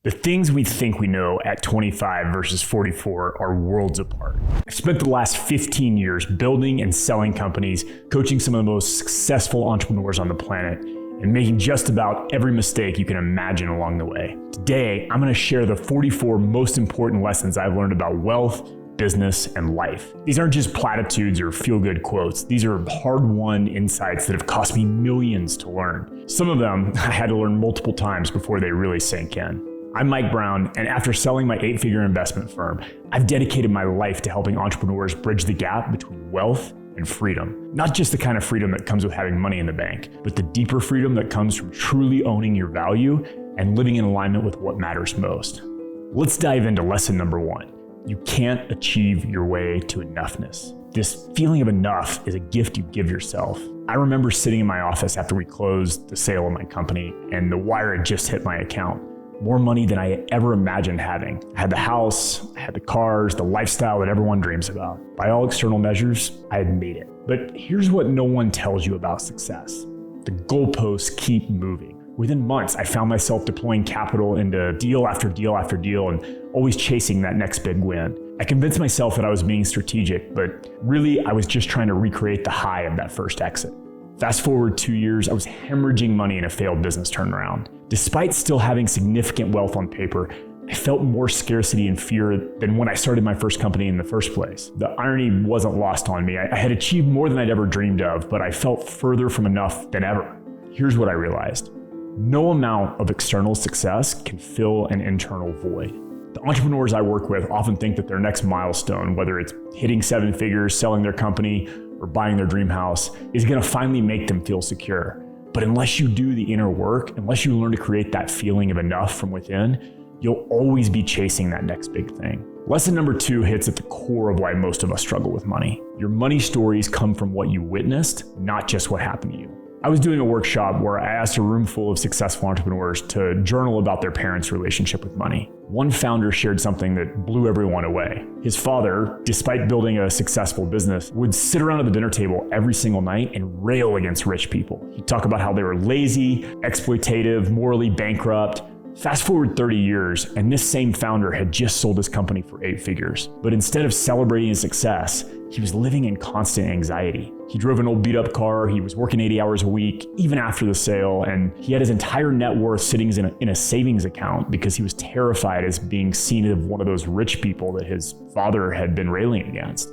The things we think we know at 25 versus 44 are worlds apart. I've spent the last 15 years building and selling companies, coaching some of the most successful entrepreneurs on the planet, and making just about every mistake you can imagine along the way. Today, I'm going to share the 44 most important lessons I've learned about wealth, business, and life. These aren't just platitudes or feel-good quotes. These are hard-won insights that have cost me millions to learn. Some of them I had to learn multiple times before they really sank in. I'm Mike Brown, and after selling my 8-figure investment firm, I've dedicated my life to helping entrepreneurs bridge the gap between wealth and freedom. Not just the kind of freedom that comes with having money in the bank, but the deeper freedom that comes from truly owning your value and living in alignment with what matters most. Let's dive into lesson number 1. You can't achieve your way to enoughness. This feeling of enough is a gift you give yourself. I remember sitting in my office after we closed the sale of my company, and the wire had just hit my account. More money than I ever imagined having. I had the house, I had the cars, the lifestyle that everyone dreams about. By all external measures, I had made it. But here's what no one tells you about success. The goalposts keep moving. Within months, I found myself deploying capital into deal after deal after deal and always chasing that next big win. I convinced myself that I was being strategic, but really I was just trying to recreate the high of that first exit. Fast forward 2 years, I was hemorrhaging money in a failed business turnaround. Despite still having significant wealth on paper, I felt more scarcity and fear than when I started my first company in the first place. The irony wasn't lost on me. I had achieved more than I'd ever dreamed of, but I felt further from enough than ever. Here's what I realized. No amount of external success can fill an internal void. The entrepreneurs I work with often think that their next milestone, whether it's hitting 7 figures, selling their company, or buying their dream house, is going to finally make them feel secure. But unless you do the inner work, unless you learn to create that feeling of enough from within, you'll always be chasing that next big thing. Lesson number 2 hits at the core of why most of us struggle with money. Your money stories come from what you witnessed, not just what happened to you. I was doing a workshop where I asked a room full of successful entrepreneurs to journal about their parents' relationship with money. One founder shared something that blew everyone away. His father, despite building a successful business, would sit around at the dinner table every single night and rail against rich people. He'd talk about how they were lazy, exploitative, morally bankrupt. Fast forward 30 years, and this same founder had just sold his company for 8 figures. But instead of celebrating his success, he was living in constant anxiety. He drove an old beat-up car, he was working 80 hours a week, even after the sale, and he had his entire net worth sitting in a savings account because he was terrified as being seen as one of those rich people that his father had been railing against.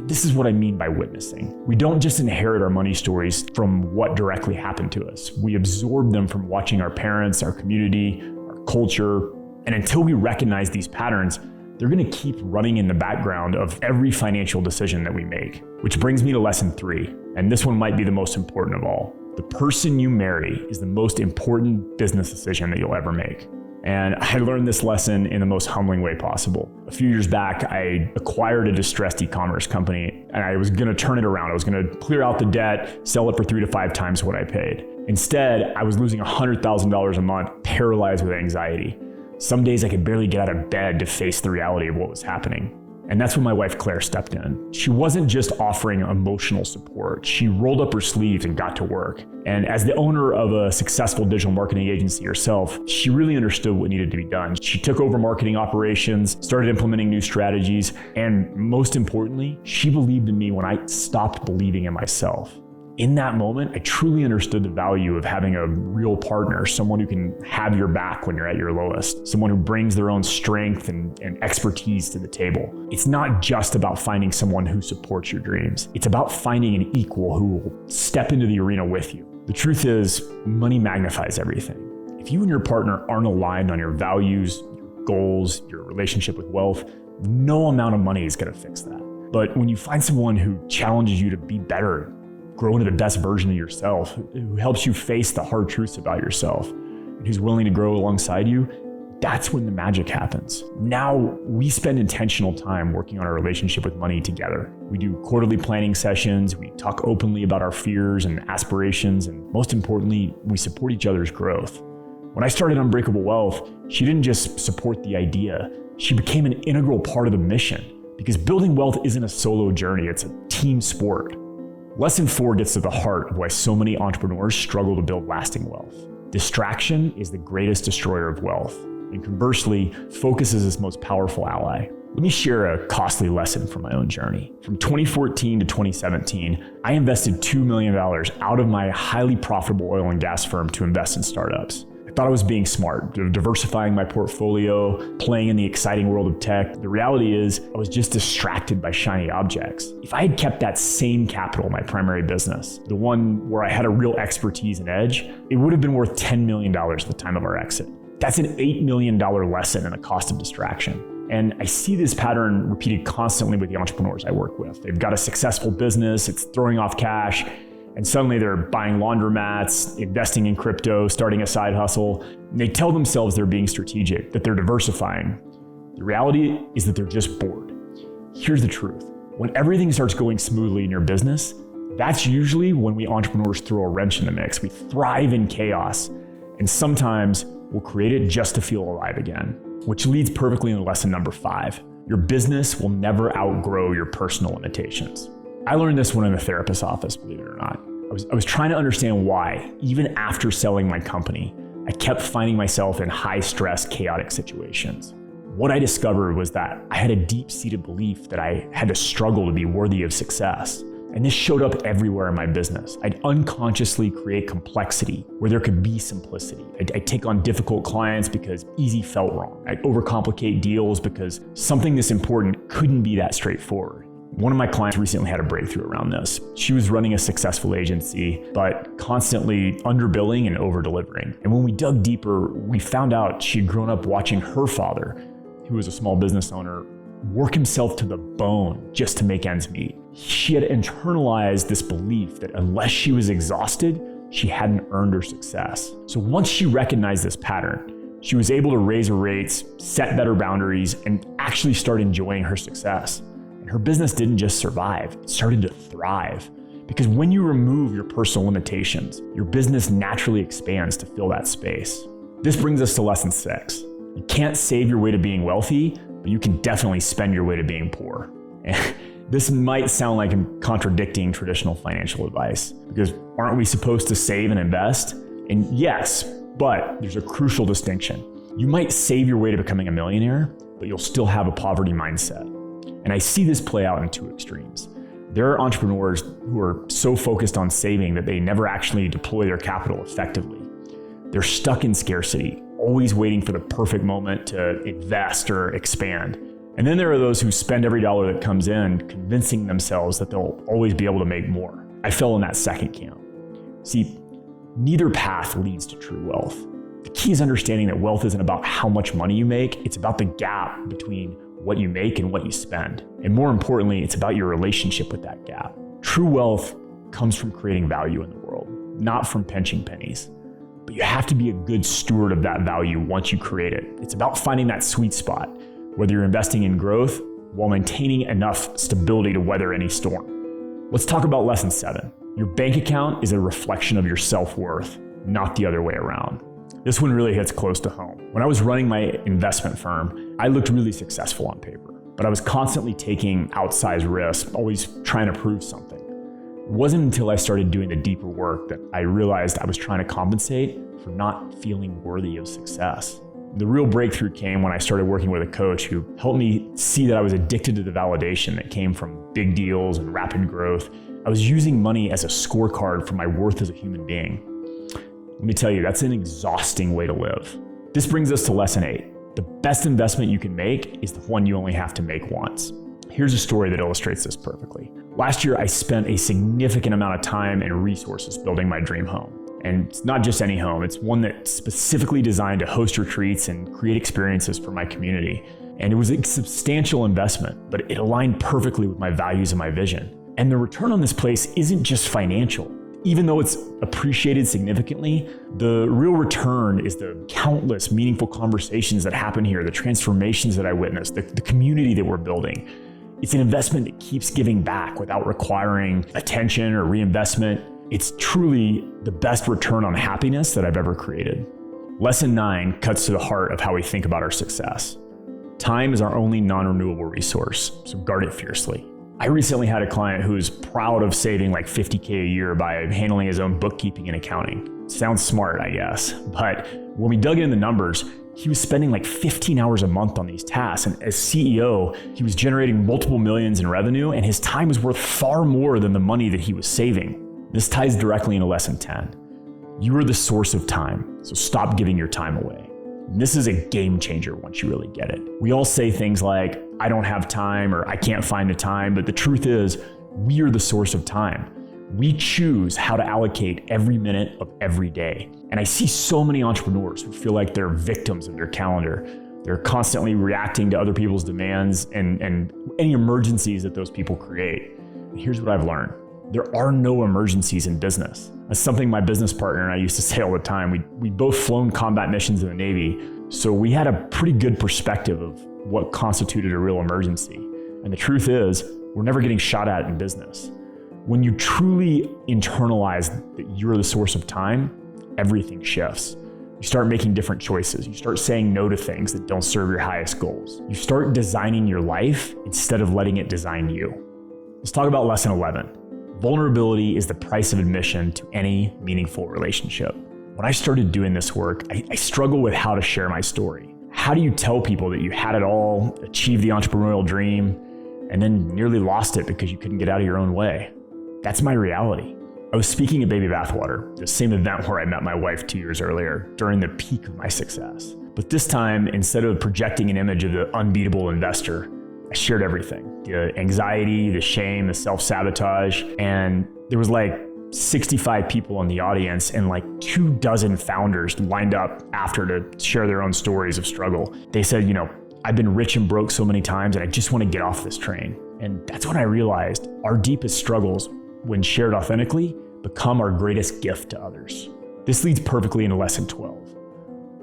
This is what I mean by witnessing. We don't just inherit our money stories from what directly happened to us. We absorb them from watching our parents, our community, our culture, and until we recognize these patterns, they're going to keep running in the background of every financial decision that we make. Which brings me to lesson 3, and this one might be the most important of all. The person you marry is the most important business decision that you'll ever make. And I learned this lesson in the most humbling way possible. A few years back, I acquired a distressed e-commerce company, and I was going to turn it around. I was going to clear out the debt, sell it for 3 to 5 times what I paid. Instead, I was losing $100,000 a month, paralyzed with anxiety. Some days I could barely get out of bed to face the reality of what was happening. And that's when my wife Claire stepped in. She wasn't just offering emotional support. She rolled up her sleeves and got to work. And as the owner of a successful digital marketing agency herself, she really understood what needed to be done. She took over marketing operations, started implementing new strategies, and most importantly, she believed in me when I stopped believing in myself. In that moment, I truly understood the value of having a real partner, someone who can have your back when you're at your lowest, someone who brings their own strength and expertise to the table. It's not just about finding someone who supports your dreams. It's about finding an equal who will step into the arena with you. The truth is, money magnifies everything. If you and your partner aren't aligned on your values, your goals, your relationship with wealth, no amount of money is going to fix that. But when you find someone who challenges you to be better, grow into the best version of yourself, who helps you face the hard truths about yourself, and who's willing to grow alongside you, that's when the magic happens. Now we spend intentional time working on our relationship with money together. We do quarterly planning sessions, we talk openly about our fears and aspirations, and most importantly, we support each other's growth. When I started Unbreakable Wealth, she didn't just support the idea, she became an integral part of the mission, because building wealth isn't a solo journey, it's a team sport. Lesson 4 gets to the heart of why so many entrepreneurs struggle to build lasting wealth. Distraction is the greatest destroyer of wealth. And conversely, focus is its most powerful ally. Let me share a costly lesson from my own journey. From 2014 to 2017, I invested $2 million out of my highly profitable oil and gas firm to invest in startups. I thought I was being smart, diversifying my portfolio, playing in the exciting world of tech. The reality is I was just distracted by shiny objects. If I had kept that same capital in my primary business, the one where I had a real expertise and edge, it would have been worth $10 million at the time of our exit. That's an $8 million lesson in the cost of distraction. And I see this pattern repeated constantly with the entrepreneurs I work with. They've got a successful business, it's throwing off cash, and suddenly they're buying laundromats, investing in crypto, starting a side hustle. And they tell themselves they're being strategic, that they're diversifying. The reality is that they're just bored. Here's the truth. When everything starts going smoothly in your business, that's usually when we entrepreneurs throw a wrench in the mix. We thrive in chaos, and sometimes we'll create it just to feel alive again. Which leads perfectly into lesson number 5. Your business will never outgrow your personal limitations. I learned this when in a therapist's office, believe it or not. I was trying to understand why, even after selling my company, I kept finding myself in high-stress, chaotic situations. What I discovered was that I had a deep-seated belief that I had to struggle to be worthy of success. And this showed up everywhere in my business. I'd unconsciously create complexity where there could be simplicity. I'd take on difficult clients because easy felt wrong. I'd overcomplicate deals because something this important couldn't be that straightforward. One of my clients recently had a breakthrough around this. She was running a successful agency, but constantly underbilling and over-delivering. And when we dug deeper, we found out she had grown up watching her father, who was a small business owner, work himself to the bone just to make ends meet. She had internalized this belief that unless she was exhausted, she hadn't earned her success. So once she recognized this pattern, she was able to raise her rates, set better boundaries, and actually start enjoying her success. And her business didn't just survive, it started to thrive. Because when you remove your personal limitations, your business naturally expands to fill that space. This brings us to lesson 6. You can't save your way to being wealthy, but you can definitely spend your way to being poor. And this might sound like I'm contradicting traditional financial advice, because aren't we supposed to save and invest? And yes, but there's a crucial distinction. You might save your way to becoming a millionaire, but you'll still have a poverty mindset. And I see this play out in two extremes. There are entrepreneurs who are so focused on saving that they never actually deploy their capital effectively. They're stuck in scarcity, always waiting for the perfect moment to invest or expand. And then there are those who spend every dollar that comes in, convincing themselves that they'll always be able to make more. I fell in that second camp. See, neither path leads to true wealth. The key is understanding that wealth isn't about how much money you make, it's about the gap between what you make and what you spend. And more importantly, it's about your relationship with that gap. True wealth comes from creating value in the world, not from pinching pennies. But you have to be a good steward of that value once you create it. It's about finding that sweet spot, whether you're investing in growth while maintaining enough stability to weather any storm. Let's talk about lesson 7. Your bank account is a reflection of your self-worth, not the other way around. This one really hits close to home. When I was running my investment firm, I looked really successful on paper, but I was constantly taking outsized risks, always trying to prove something. It wasn't until I started doing the deeper work that I realized I was trying to compensate for not feeling worthy of success. The real breakthrough came when I started working with a coach who helped me see that I was addicted to the validation that came from big deals and rapid growth. I was using money as a scorecard for my worth as a human being. Let me tell you, that's an exhausting way to live. This brings us to lesson 8. The best investment you can make is the one you only have to make once. Here's a story that illustrates this perfectly. Last year, I spent a significant amount of time and resources building my dream home. And it's not just any home, it's one that's specifically designed to host retreats and create experiences for my community. And it was a substantial investment, but it aligned perfectly with my values and my vision. And the return on this place isn't just financial. Even though it's appreciated significantly, the real return is the countless meaningful conversations that happen here, the transformations that I witnessed, the community that we're building. It's an investment that keeps giving back without requiring attention or reinvestment. It's truly the best return on happiness that I've ever created. Lesson 9 cuts to the heart of how we think about our success. Time is our only non-renewable resource, so guard it fiercely. I recently had a client who is proud of saving like $50K a year by handling his own bookkeeping and accounting. Sounds smart, I guess, but when we dug into the numbers, He was spending like 15 hours a month on these tasks. And as CEO, he was generating multiple millions in revenue, and his time was worth far more than the money that he was saving. This ties directly into lesson 10. You are the source of time, so stop giving your time away. And this is a game changer once you really get it. We all say things like, I don't have time, or I can't find the time, but the truth is, we are the source of time. We choose how to allocate every minute of every day. And I see so many entrepreneurs who feel like they're victims of their calendar. They're constantly reacting to other people's demands and any emergencies that those people create. And here's what I've learned. There are no emergencies in business. That's something my business partner and I used to say all the time. We both flown combat missions in the Navy, so we had a pretty good perspective of what constituted a real emergency. And the truth is, we're never getting shot at in business. When you truly internalize that you're the source of time, everything shifts. You start making different choices. You start saying no to things that don't serve your highest goals. You start designing your life instead of letting it design you. Let's talk about lesson 11. Vulnerability is the price of admission to any meaningful relationship. When I started doing this work, I struggle with how to share my story. How do you tell people that you had it all, achieved the entrepreneurial dream, and then nearly lost it because you couldn't get out of your own way? That's my reality. I was speaking at Baby Bathwater, the same event where I met my wife 2 years earlier, during the peak of my success. But this time, instead of projecting an image of the unbeatable investor, I shared everything. The anxiety, the shame, the self-sabotage, and there was like 65 people in the audience and like 24 founders lined up after to share their own stories of struggle. They said, I've been rich and broke so many times and I just want to get off this train. And that's when I realized our deepest struggles, when shared authentically, become our greatest gift to others. This leads perfectly into lesson 12.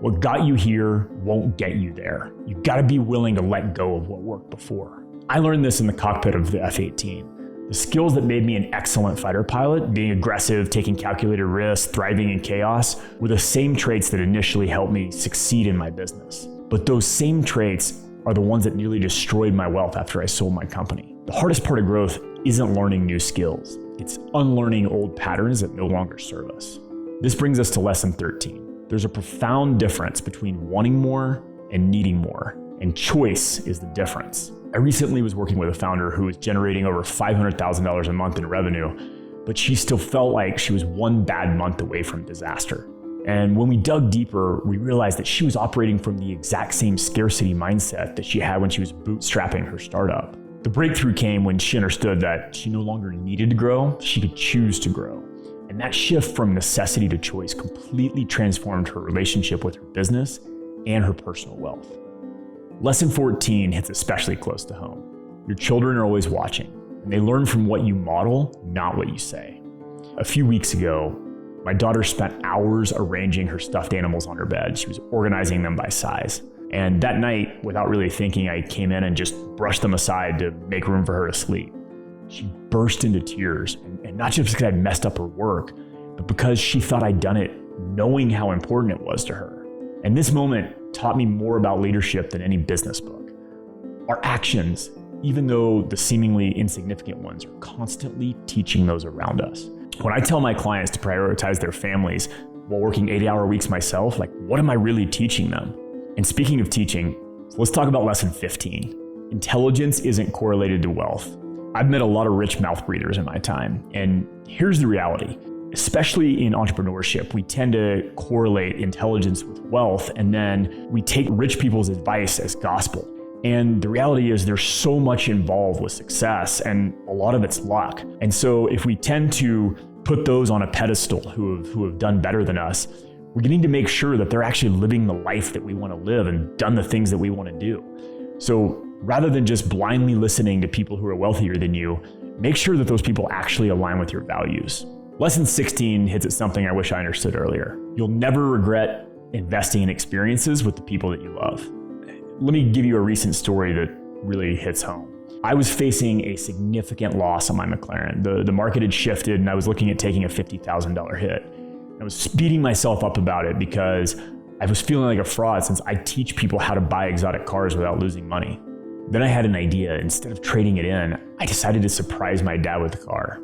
What got you here won't get you there. You gotta be willing to let go of what worked before. I learned this in the cockpit of the F-18. The skills that made me an excellent fighter pilot, being aggressive, taking calculated risks, thriving in chaos, were the same traits that initially helped me succeed in my business. But those same traits are the ones that nearly destroyed my wealth after I sold my company. The hardest part of growth isn't learning new skills. It's unlearning old patterns that no longer serve us. This brings us to lesson 13. There's a profound difference between wanting more and needing more, and choice is the difference. I recently was working with a founder who was generating over $500,000 a month in revenue, but she still felt like she was one bad month away from disaster. And when we dug deeper, we realized that she was operating from the exact same scarcity mindset that she had when she was bootstrapping her startup. The breakthrough came when she understood that she no longer needed to grow, she could choose to grow. And that shift from necessity to choice completely transformed her relationship with her business and her personal wealth. Lesson 14 hits especially close to home. Your children are always watching, and they learn from what you model, not what you say. A few weeks ago, my daughter spent hours arranging her stuffed animals on her bed. She was organizing them by size. And that night, without really thinking, I came in and just brushed them aside to make room for her to sleep. She burst into tears, and not just because I'd messed up her work, but because she thought I'd done it knowing how important it was to her. And this moment taught me more about leadership than any business book. Our actions, even though the seemingly insignificant ones, are constantly teaching those around us. When I tell my clients to prioritize their families while working 80-hour weeks myself, what am I really teaching them? And speaking of teaching, let's talk about lesson 15. Intelligence isn't correlated to wealth. I've met a lot of rich mouth breathers in my time, and here's the reality. Especially in entrepreneurship, we tend to correlate intelligence with wealth, and then we take rich people's advice as gospel. And the reality is there's so much involved with success, and a lot of it's luck. And so if we tend to put those on a pedestal who have done better than us, we're getting to make sure that they're actually living the life that we want to live and done the things that we want to do. So rather than just blindly listening to people who are wealthier than you, make sure that those people actually align with your values. Lesson 16 hits at something I wish I understood earlier. You'll never regret investing in experiences with the people that you love. Let me give you a recent story that really hits home. I was facing a significant loss on my McLaren. The market had shifted and I was looking at taking a $50,000 hit. I was beating myself up about it because I was feeling like a fraud since I teach people how to buy exotic cars without losing money. Then I had an idea. Instead of trading it in, I decided to surprise my dad with the car.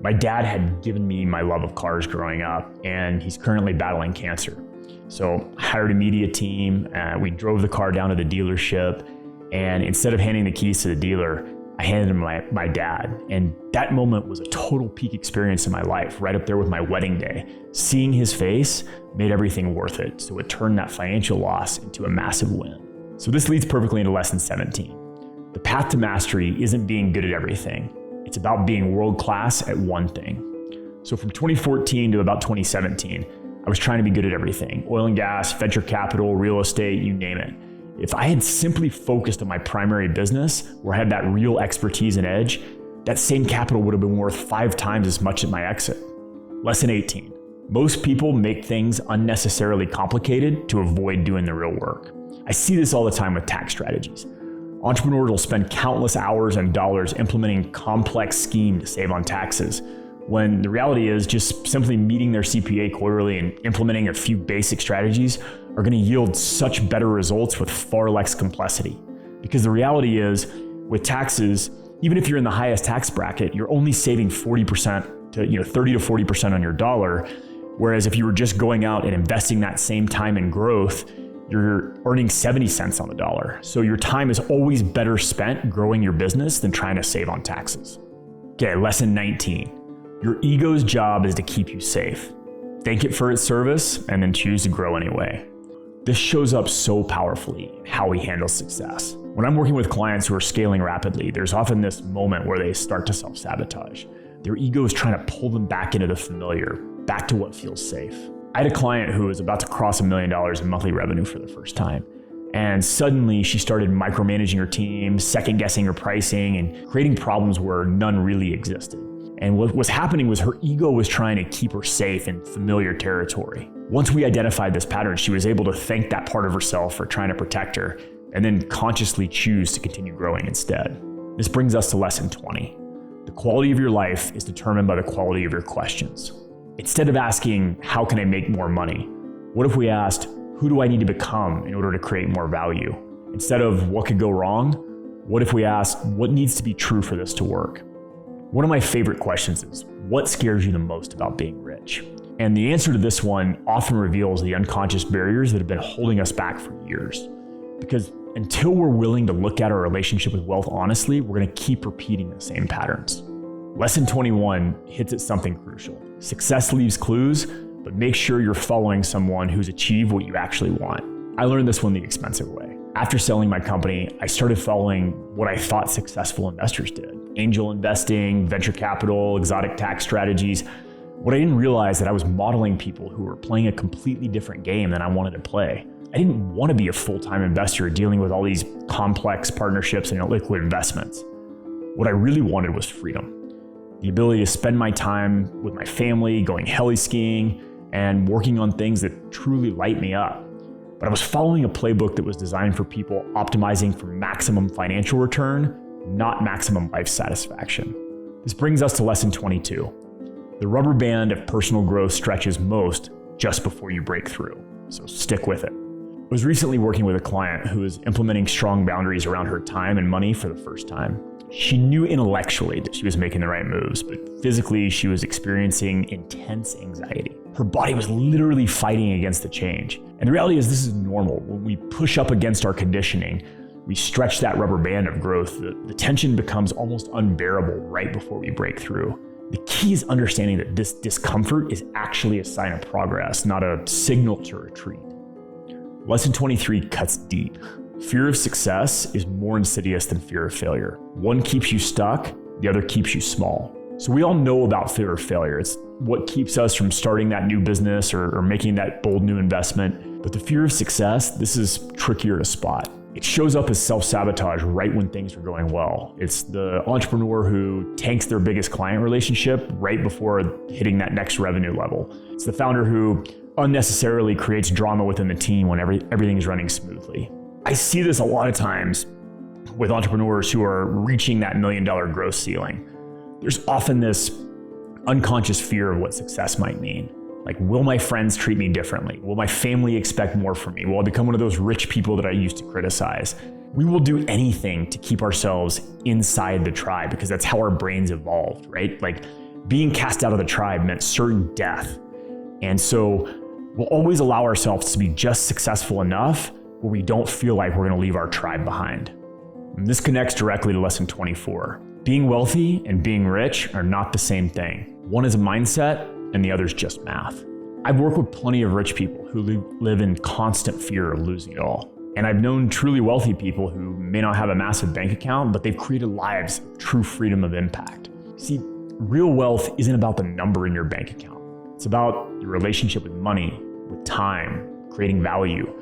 My dad had given me my love of cars growing up, and he's currently battling cancer. So I hired a media team. We drove the car down to the dealership. And instead of handing the keys to the dealer, I handed him my dad. And that moment was a total peak experience in my life, right up there with my wedding day. Seeing his face made everything worth it. So it turned that financial loss into a massive win. So this leads perfectly into lesson 17. The path to mastery isn't being good at everything. It's about being world-class at one thing. So from 2014 to about 2017, I was trying to be good at everything. Oil and gas, venture capital, real estate, you name it. If I had simply focused on my primary business, where I had that real expertise and edge, that same capital would have been worth 5 times as much at my exit. Lesson 18. Most people make things unnecessarily complicated to avoid doing the real work. I see this all the time with tax strategies. Entrepreneurs will spend countless hours and dollars implementing complex schemes to save on taxes, when the reality is just simply meeting their CPA quarterly and implementing a few basic strategies are going to yield such better results with far less complexity. Because the reality is, with taxes, even if you're in the highest tax bracket, you're only saving 40% to 30 to 40% on your dollar. Whereas if you were just going out and investing that same time in growth, you're earning 70 cents on the dollar. So your time is always better spent growing your business than trying to save on taxes. Okay, lesson 19. Your ego's job is to keep you safe. Thank it for its service and then choose to grow anyway. This shows up so powerfully in how we handle success. When I'm working with clients who are scaling rapidly, there's often this moment where they start to self-sabotage. Their ego is trying to pull them back into the familiar, back to what feels safe. I had a client who was about to cross $1 million in monthly revenue for the first time. And suddenly she started micromanaging her team, second-guessing her pricing, and creating problems where none really existed. And what was happening was her ego was trying to keep her safe in familiar territory. Once we identified this pattern, she was able to thank that part of herself for trying to protect her, and then consciously choose to continue growing instead. This brings us to lesson 20. The quality of your life is determined by the quality of your questions. Instead of asking, how can I make more money? What if we asked, who do I need to become in order to create more value? Instead of what could go wrong, what if we asked, what needs to be true for this to work? One of my favorite questions is, what scares you the most about being rich? And the answer to this one often reveals the unconscious barriers that have been holding us back for years. Because until we're willing to look at our relationship with wealth honestly, we're going to keep repeating the same patterns. Lesson 21 hits at something crucial. Success leaves clues, but make sure you're following someone who's achieved what you actually want. I learned this one the expensive way. After selling my company, I started following what I thought successful investors did. Angel investing, venture capital, exotic tax strategies. What I didn't realize that I was modeling people who were playing a completely different game than I wanted to play. I didn't want to be a full-time investor dealing with all these complex partnerships and illiquid investments. What I really wanted was freedom. The ability to spend my time with my family, going heli skiing, and working on things that truly light me up. But I was following a playbook that was designed for people optimizing for maximum financial return, not maximum life satisfaction. This brings us to lesson 22. The rubber band of personal growth stretches most just before you break through, so stick with it. I was recently working with a client who was implementing strong boundaries around her time and money for the first time. She knew intellectually that she was making the right moves, but physically she was experiencing intense anxiety. Her body was literally fighting against the change. And the reality is this is normal. When we push up against our conditioning, we stretch that rubber band of growth. The tension becomes almost unbearable right before we break through. The key is understanding that this discomfort is actually a sign of progress, not a signal to retreat. Lesson 23 cuts deep. Fear of success is more insidious than fear of failure. One keeps you stuck, the other keeps you small. So we all know about fear of failure. It's what keeps us from starting that new business or making that bold new investment. But the fear of success, this is trickier to spot. It shows up as self-sabotage right when things are going well. It's the entrepreneur who tanks their biggest client relationship right before hitting that next revenue level. It's the founder who unnecessarily creates drama within the team when everything is running smoothly. I see this a lot of times with entrepreneurs who are reaching that $1 million growth ceiling. There's often this unconscious fear of what success might mean. Like, will my friends treat me differently? Will my family expect more from me? Will I become one of those rich people that I used to criticize? We will do anything to keep ourselves inside the tribe because that's how our brains evolved, right? Like, being cast out of the tribe meant certain death. And so We'll always allow ourselves to be just successful enough where we don't feel like we're going to leave our tribe behind. And this connects directly to lesson 24. Being wealthy and being rich are not the same thing. One is a mindset and the other is just math. I've worked with plenty of rich people who live in constant fear of losing it all. And I've known truly wealthy people who may not have a massive bank account, but they've created lives of true freedom of impact. See, real wealth isn't about the number in your bank account. It's about your relationship with money, with time, creating value.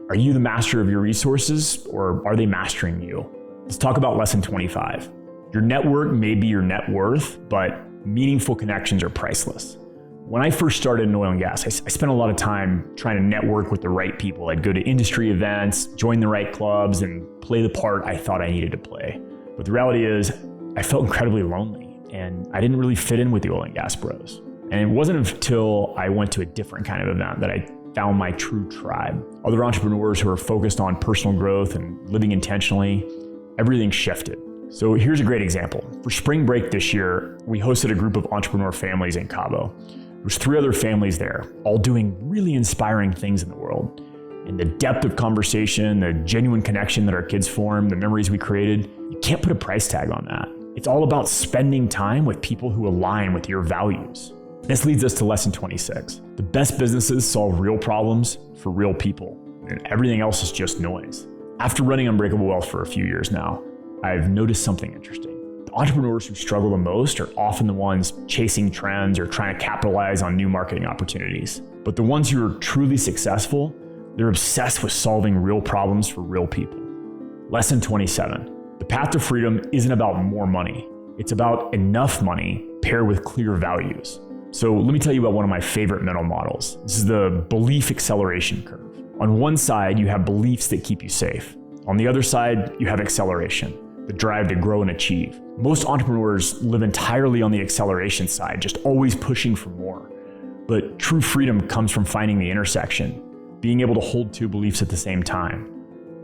Are you the master of your resources, or are they mastering you? Let's talk about lesson 25. Your network may be your net worth, but meaningful connections are priceless. When I first started in oil and gas, I spent a lot of time trying to network with the right people. I'd go to industry events, join the right clubs, and play the part I thought I needed to play. But the reality is, I felt incredibly lonely, and I didn't really fit in with the oil and gas bros. And it wasn't until I went to a different kind of event that I found my true tribe. Other entrepreneurs who are focused on personal growth and living intentionally. Everything shifted. So here's a great example. For spring break this year, we hosted a group of entrepreneur families in Cabo. There's 3 other families there, all doing really inspiring things in the world. And the depth of conversation, the genuine connection that our kids formed, the memories we created, you can't put a price tag on that. It's all about spending time with people who align with your values. This leads us to lesson 26. The best businesses solve real problems for real people, and everything else is just noise. After running Unbreakable Wealth for a few years now, I've noticed something interesting. The entrepreneurs who struggle the most are often the ones chasing trends or trying to capitalize on new marketing opportunities. But the ones who are truly successful, they're obsessed with solving real problems for real people. Lesson 27. The path to freedom isn't about more money. It's about enough money paired with clear values. So let me tell you about one of my favorite mental models. This is the belief acceleration curve. On one side, you have beliefs that keep you safe. On the other side, you have acceleration, the drive to grow and achieve. Most entrepreneurs live entirely on the acceleration side, just always pushing for more. But true freedom comes from finding the intersection, being able to hold 2 beliefs at the same time.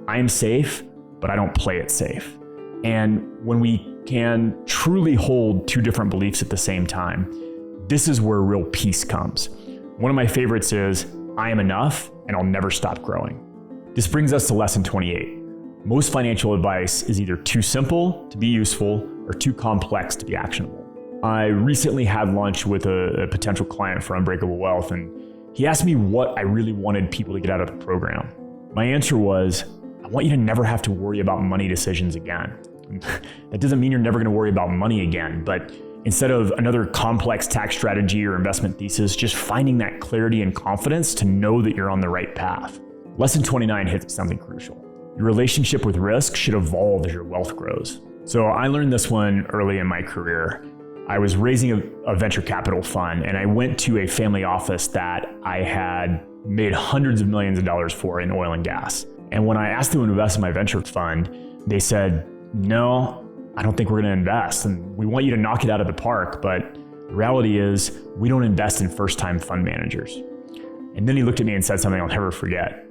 I am safe, but I don't play it safe. And when we can truly hold 2 different beliefs at the same time, this is where real peace comes. One of my favorites is, I am enough and I'll never stop growing. This brings us to lesson 28. Most financial advice is either too simple to be useful or too complex to be actionable. I recently had lunch with a potential client for Unbreakable Wealth, and he asked me what I really wanted people to get out of the program. My answer was, I want you to never have to worry about money decisions again. That doesn't mean you're never going to worry about money again, but instead of another complex tax strategy or investment thesis, just finding that clarity and confidence to know that you're on the right path. Lesson 29 hits something crucial. Your relationship with risk should evolve as your wealth grows. So I learned this one early in my career. I was raising a venture capital fund, and I went to a family office that I had made hundreds of millions of dollars for in oil and gas. And when I asked them to invest in my venture fund, they said, no, I don't think we're going to invest. And we want you to knock it out of the park. But the reality is we don't invest in first-time fund managers. And then he looked at me and said something I'll never forget.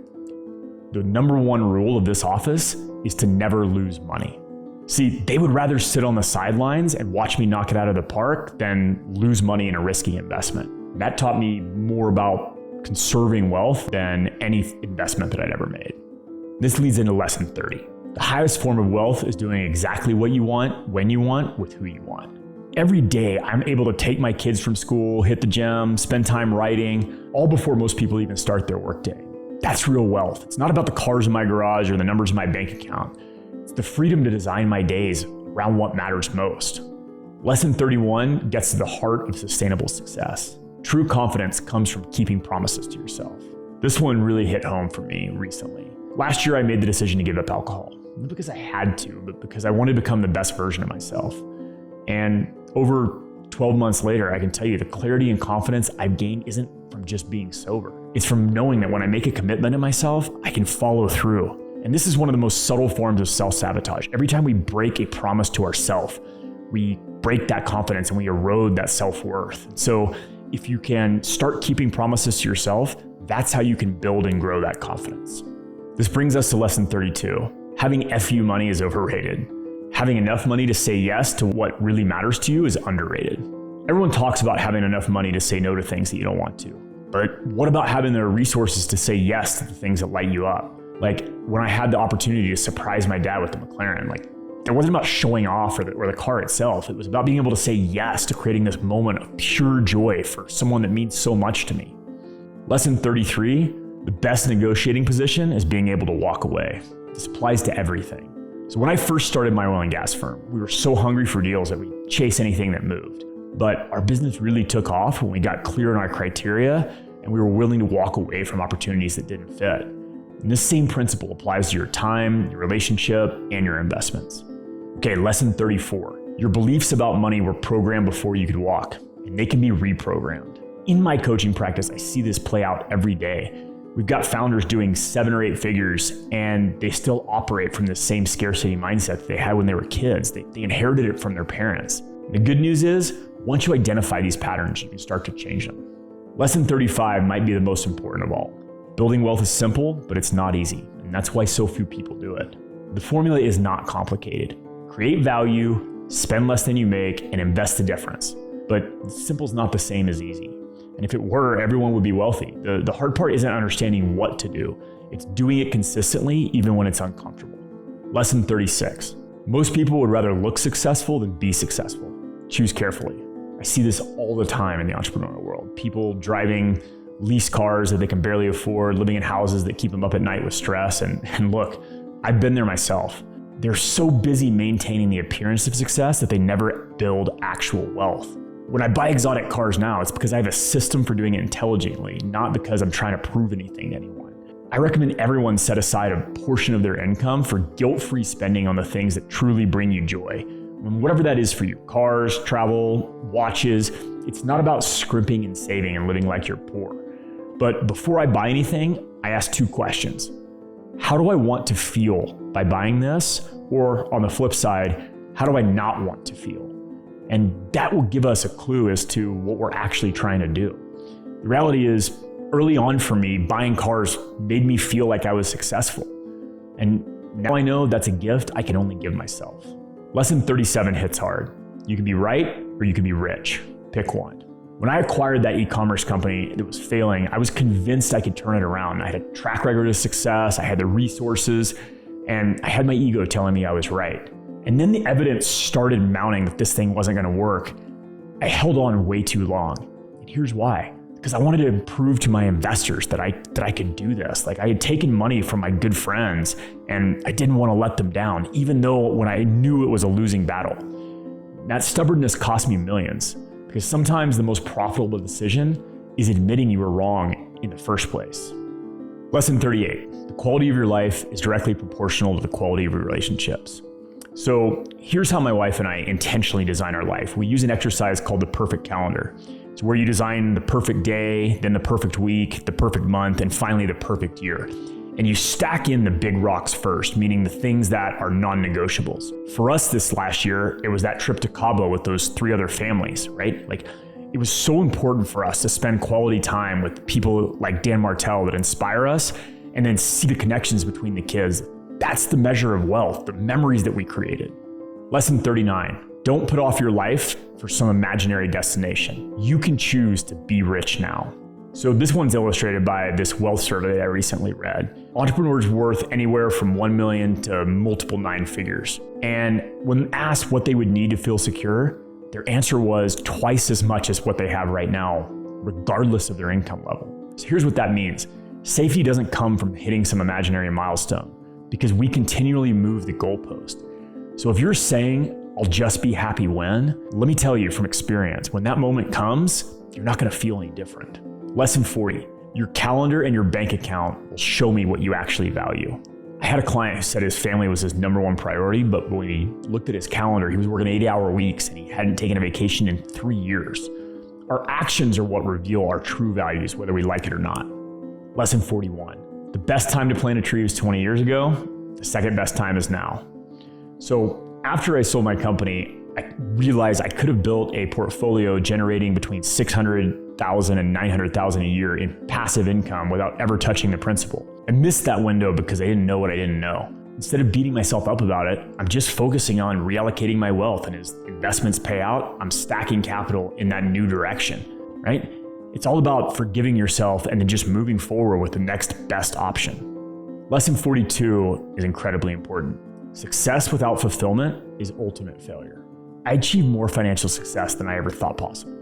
The number 1 rule of this office is to never lose money. See, they would rather sit on the sidelines and watch me knock it out of the park than lose money in a risky investment. That taught me more about conserving wealth than any investment that I'd ever made. This leads into lesson 30. The highest form of wealth is doing exactly what you want, when you want, with who you want. Every day, I'm able to take my kids from school, hit the gym, spend time writing, all before most people even start their workday. That's real wealth. It's not about the cars in my garage or the numbers in my bank account. It's the freedom to design my days around what matters most. Lesson 31 gets to the heart of sustainable success. True confidence comes from keeping promises to yourself. This one really hit home for me recently. Last year, I made the decision to give up alcohol. Not because I had to, but because I wanted to become the best version of myself. And over 12 months later, I can tell you the clarity and confidence I've gained isn't from just being sober. It's from knowing that when I make a commitment to myself, I can follow through. And this is one of the most subtle forms of self-sabotage. Every time we break a promise to ourselves, we break that confidence and we erode that self-worth. So if you can start keeping promises to yourself, that's how you can build and grow that confidence. This brings us to lesson 32. Having FU money is overrated. Having enough money to say yes to what really matters to you is underrated. Everyone talks about having enough money to say no to things that you don't want to. But what about having the resources to say yes to the things that light you up? Like when I had the opportunity to surprise my dad with the McLaren, like it wasn't about showing off or the car itself. It was about being able to say yes to creating this moment of pure joy for someone that means so much to me. Lesson 33, the best negotiating position is being able to walk away. This applies to everything. So when I first started my oil and gas firm, we were so hungry for deals that we'd chase anything that moved. But our business really took off when we got clear on our criteria and we were willing to walk away from opportunities that didn't fit. And this same principle applies to your time, your relationship, and your investments. Okay, lesson 34. Your beliefs about money were programmed before you could walk, and they can be reprogrammed. In my coaching practice, I see this play out every day. We've got founders doing 7 or 8 figures, and they still operate from the same scarcity mindset that they had when they were kids. They inherited it from their parents. The good news is, once you identify these patterns, you can start to change them. Lesson 35 might be the most important of all. Building wealth is simple, but it's not easy, and that's why so few people do it. The formula is not complicated. Create value, spend less than you make, and invest the difference. But simple is not the same as easy. And if it were, everyone would be wealthy. The hard part isn't understanding what to do. It's doing it consistently, even when it's uncomfortable. Lesson 36. Most people would rather look successful than be successful. Choose carefully. I see this all the time in the entrepreneurial world. People driving lease cars that they can barely afford, living in houses that keep them up at night with stress. And look, I've been there myself. They're so busy maintaining the appearance of success that they never build actual wealth. When I buy exotic cars now, it's because I have a system for doing it intelligently, not because I'm trying to prove anything to anyone. I recommend everyone set aside a portion of their income for guilt-free spending on the things that truly bring you joy. Whatever that is for you, cars, travel, watches, it's not about scrimping and saving and living like you're poor. But before I buy anything, I ask 2 questions. How do I want to feel by buying this? Or on the flip side, how do I not want to feel? And that will give us a clue as to what we're actually trying to do. The reality is, early on for me, buying cars made me feel like I was successful. And now I know that's a gift I can only give myself. Lesson 37 hits hard. You can be right or you can be rich. Pick one. When I acquired that e-commerce company that was failing, I was convinced I could turn it around. I had a track record of success, I had the resources, and I had my ego telling me I was right. And then the evidence started mounting that this thing wasn't going to work. I held on way too long. And here's why. Because I wanted to prove to my investors that I could do this. Like I had taken money from my good friends and I didn't want to let them down, even though when I knew it was a losing battle. That stubbornness cost me millions, because sometimes the most profitable decision is admitting you were wrong in the first place. Lesson 38, the quality of your life is directly proportional to the quality of your relationships. So here's how my wife and I intentionally design our life. We use an exercise called the perfect calendar. It's where you design the perfect day, then the perfect week, the perfect month, and finally the perfect year. And you stack in the big rocks first, meaning the things that are non-negotiables. For us this last year, it was that trip to Cabo with those 3 other families, right? Like it was so important for us to spend quality time with people like Dan Martell that inspire us and then see the connections between the kids. That's the measure of wealth, the memories that we created. Lesson 39, don't put off your life for some imaginary destination. You can choose to be rich now. So this one's illustrated by this wealth survey that I recently read. Entrepreneurs worth anywhere from 1 million to multiple 9 figures. And when asked what they would need to feel secure, their answer was twice as much as what they have right now, regardless of their income level. So here's what that means. Safety doesn't come from hitting some imaginary milestone, because we continually move the goalpost. So if you're saying, I'll just be happy when, let me tell you from experience, when that moment comes, you're not gonna feel any different. Lesson 40, your calendar and your bank account will show me what you actually value. I had a client who said his family was his number 1 priority, but when he looked at his calendar, he was working 80-hour weeks and he hadn't taken a vacation in 3 years. Our actions are what reveal our true values, whether we like it or not. Lesson 41, the best time to plant a tree was 20 years ago. The second best time is now. So after I sold my company, I realized I could have built a portfolio generating between $600,000 and $900,000 a year in passive income without ever touching the principal. I missed that window because I didn't know what I didn't know. Instead of beating myself up about it, I'm just focusing on reallocating my wealth, and as investments pay out, I'm stacking capital in that new direction, right? It's all about forgiving yourself and then just moving forward with the next best option. Lesson 42 is incredibly important. Success without fulfillment is ultimate failure. I achieved more financial success than I ever thought possible.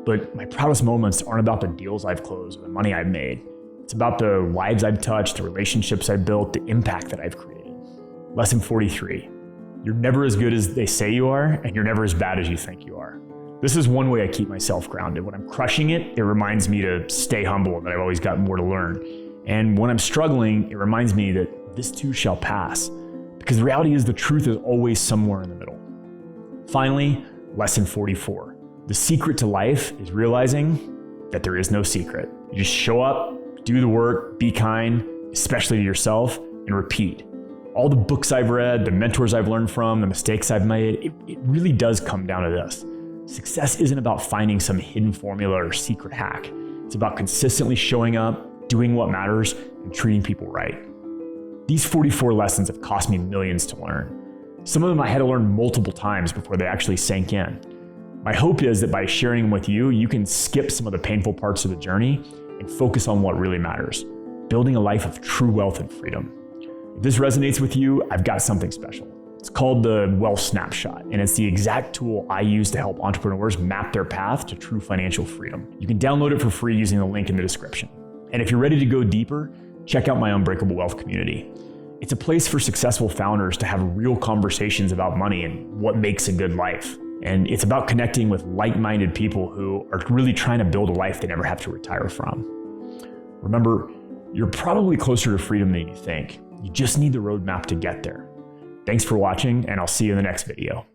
But my proudest moments aren't about the deals I've closed or the money I've made. It's about the lives I've touched, the relationships I've built, the impact that I've created. Lesson 43. You're never as good as they say you are, and you're never as bad as you think you are. This is one way I keep myself grounded. When I'm crushing it, it reminds me to stay humble and that I've always got more to learn. And when I'm struggling, it reminds me that this too shall pass. Because the reality is the truth is always somewhere in the middle. Finally, lesson 44. The secret to life is realizing that there is no secret. You just show up, do the work, be kind, especially to yourself, and repeat. All the books I've read, the mentors I've learned from, the mistakes I've made, it really does come down to this. Success isn't about finding some hidden formula or secret hack. It's about consistently showing up, doing what matters, and treating people right. These 44 lessons have cost me millions to learn. Some of them I had to learn multiple times before they actually sank in. My hope is that by sharing them with you, you can skip some of the painful parts of the journey and focus on what really matters, building a life of true wealth and freedom. If this resonates with you, I've got something special. It's called the Wealth Snapshot, and it's the exact tool I use to help entrepreneurs map their path to true financial freedom. You can download it for free using the link in the description. And if you're ready to go deeper, check out my Unbreakable Wealth community. It's a place for successful founders to have real conversations about money and what makes a good life. And it's about connecting with like-minded people who are really trying to build a life they never have to retire from. Remember, you're probably closer to freedom than you think. You just need the roadmap to get there. Thanks for watching, and I'll see you in the next video.